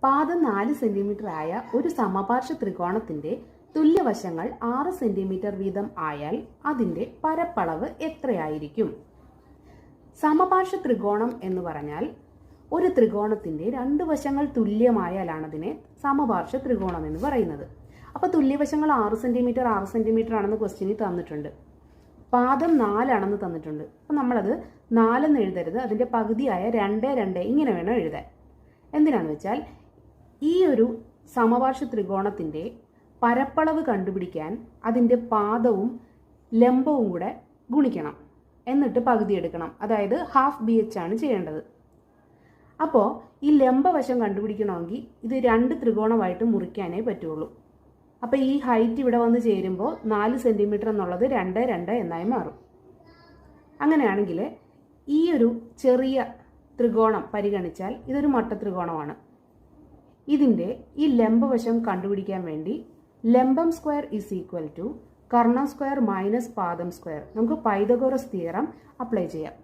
പാദം 4 സെന്റിമീറ്റർ ആയ ഒരു സമപാർശ്വ ത്രികോണത്തിന്റെ തുല്യവശങ്ങൾ 6 സെന്റിമീറ്റർ വീതം ആയാൽ അതിന്റെ പരപ്പളവ് എത്രയായിരിക്കും? സമപാർശ്വ ത്രികോണം എന്ന് പറഞ്ഞാൽ ഒരു ത്രികോണത്തിന്റെ രണ്ട് വശങ്ങൾ തുല്യമായാലാണ് അതിനെ സമപാർശ്വ ത്രികോണം എന്ന് പറയുന്നത്. അപ്പോൾ തുല്യവശങ്ങൾ 6 സെന്റിമീറ്റർ ആണെന്ന് ക്വസ്റ്റ്യനിൽ തന്നിട്ടുണ്ട്. പാദം 4 ആണെന്ന് തന്നിട്ടുണ്ട്. അപ്പം നമ്മളത് 4 എന്ന് എഴുതരുത്, അതിൻ്റെ പകുതിയായ 2 2 ഇങ്ങനെ വേണം എഴുതാൻ. എന്തിനാണെന്ന് വെച്ചാൽ ഈ ഒരു സമപാർശ്വ ത്രികോണത്തിൻ്റെ പരപ്പളവ് കണ്ടുപിടിക്കാൻ അതിൻ്റെ പാദവും ലംബവും കൂടെ ഗുണിക്കണം, എന്നിട്ട് പകുതി എടുക്കണം. അതായത് ഹാഫ് BH ആണ് ചെയ്യേണ്ടത്. അപ്പോൾ ഈ ലംബവശം കണ്ടുപിടിക്കണമെങ്കിൽ ഇത് 2 ത്രികോണമായിട്ട് മുറിക്കാനേ പറ്റുള്ളൂ. അപ്പോൾ ഈ ഹൈറ്റ് ഇവിടെ വന്ന് ചേരുമ്പോൾ 4 സെന്റിമീറ്റർ എന്നുള്ളത് 2 2 എന്നായി മാറും. അങ്ങനെയാണെങ്കിൽ ഈ ഒരു ചെറിയ ത്രികോണം പരിഗണിച്ചാൽ ഇതൊരു മട്ട ത്രികോണമാണ്. ഇതിൻ്റെ ഈ ലംബവശം കണ്ടുപിടിക്കാൻ വേണ്ടി ലംബം സ്ക്വയർ ഈസ് ഈക്വൽ ടു കർണം സ്ക്വയർ മൈനസ് പാദം സ്ക്വയർ. നമുക്ക് പൈതഗോറസ് തിയറം അപ്ലൈ ചെയ്യാം.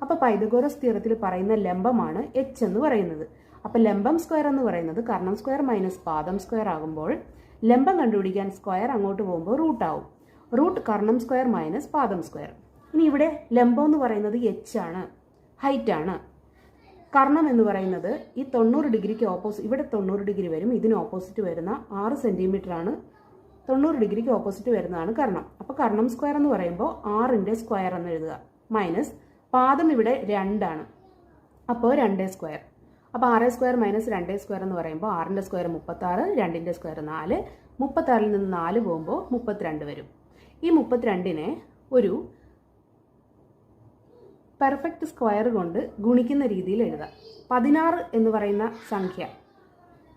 അപ്പോൾ പൈതഗോറസ് തിയറത്തിൽ പറയുന്ന ലംബമാണ് H എന്ന് പറയുന്നത്. അപ്പോൾ ലംബം സ്ക്വയർ എന്ന് പറയുന്നത് കർണം സ്ക്വയർ മൈനസ് പാദം സ്ക്വയർ ആകുമ്പോൾ ലംബം കണ്ടുപിടിക്കാൻ സ്ക്വയർ അങ്ങോട്ട് പോകുമ്പോൾ റൂട്ട് ആവും. റൂട്ട് കർണം സ്ക്വയർ മൈനസ് പാദം സ്ക്വയർ. ഇനി ഇവിടെ ലംബം എന്ന് പറയുന്നത് H ആണ്, ഹൈറ്റ് ആണ്. കർണം എന്ന് പറയുന്നത് ഈ 90 ഡിഗ്രിക്ക് ഓപ്പോസിറ്റ്, ഇവിടെ 90 ഡിഗ്രി വരും, ഇതിന് ഓപ്പോസിറ്റ് വരുന്ന 6 സെന്റിമീറ്റർ ആണ്. 90 ഡിഗ്രിക്ക് ഓപ്പോസിറ്റ് വരുന്നതാണ് കർണം. അപ്പോൾ കർണം സ്ക്വയർ എന്ന് പറയുമ്പോൾ 6ന്റെ സ്ക്വയർ എന്ന് എഴുതുക, മൈനസ് പാദം ഇവിടെ 2 ആണ്, അപ്പോൾ 2 സ്ക്വയർ. അപ്പോൾ 6 സ്ക്വയർ മൈനസ് 2 സ്ക്വയർ എന്ന് പറയുമ്പോൾ 6ന്റെ സ്ക്വയർ 36, 2ന്റെ സ്ക്വയർ 4, 36ൽ നിന്ന് 4 പോകുമ്പോൾ 32 വരും. ഈ 32നെ ഒരു പെർഫെക്റ്റ് സ്ക്വയർ കൊണ്ട് ഗുണിക്കുന്ന രീതിയിൽ എഴുതാം. 16 എന്ന് പറയുന്ന സംഖ്യ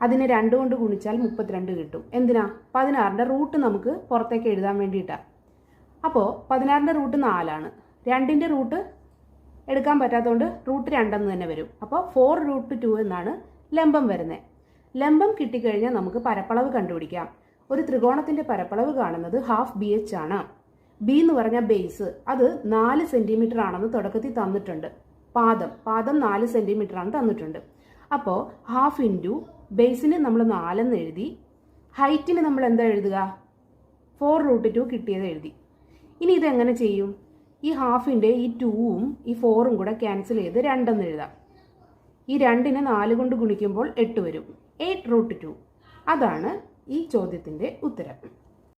അതിനെ 2 കൊണ്ട് ഗുണിച്ചാൽ 32 കിട്ടും. എന്തിനാ? 16ന്റെ റൂട്ട് നമുക്ക് പുറത്തേക്ക് എഴുതാൻ വേണ്ടിയിട്ടാണ്. അപ്പോൾ 16ന്റെ റൂട്ട് 4 ആണ്, 2ന്റെ റൂട്ട് എടുക്കാൻ പറ്റാത്തതുകൊണ്ട് റൂട്ട് 2 എന്ന് തന്നെ വരും. അപ്പോൾ 4√2 എന്നാണ് ലംബം വരുന്നത്. ലംബം കിട്ടിക്കഴിഞ്ഞാൽ നമുക്ക് പരപ്പളവ് കണ്ടുപിടിക്കാം. ഒരു ത്രികോണത്തിന്റെ പരപ്പളവ് കാണുന്നത് ഹാഫ് BH ആണ്. B എന്ന് പറഞ്ഞ ബേസ്, അത് 4 സെന്റിമീറ്റർ ആണെന്ന് തുടക്കത്തിൽ തന്നിട്ടുണ്ട്. പാദം 4 സെന്റിമീറ്റർ ആണ് തന്നിട്ടുണ്ട്. അപ്പോൾ ഹാഫ് ഇൻറ്റു ബേസിന് നമ്മൾ 4 എന്ന് എഴുതി, ഹൈറ്റിന് നമ്മൾ എന്താ എഴുതുക? 4√2 കിട്ടിയത് എഴുതി. ഇനി ഇതെങ്ങനെ ചെയ്യും? ഈ ഹാഫിൻ്റെ ഈ 2ഉം ഈ 4ഉം കൂടെ ക്യാൻസൽ ചെയ്ത് 2 എന്ന് എഴുതാം. ഈ 2നെ 4 കൊണ്ട് ഗുണിക്കുമ്പോൾ 8 വരും, 8√2. അതാണ് ഈ ചോദ്യത്തിൻ്റെ ഉത്തരം.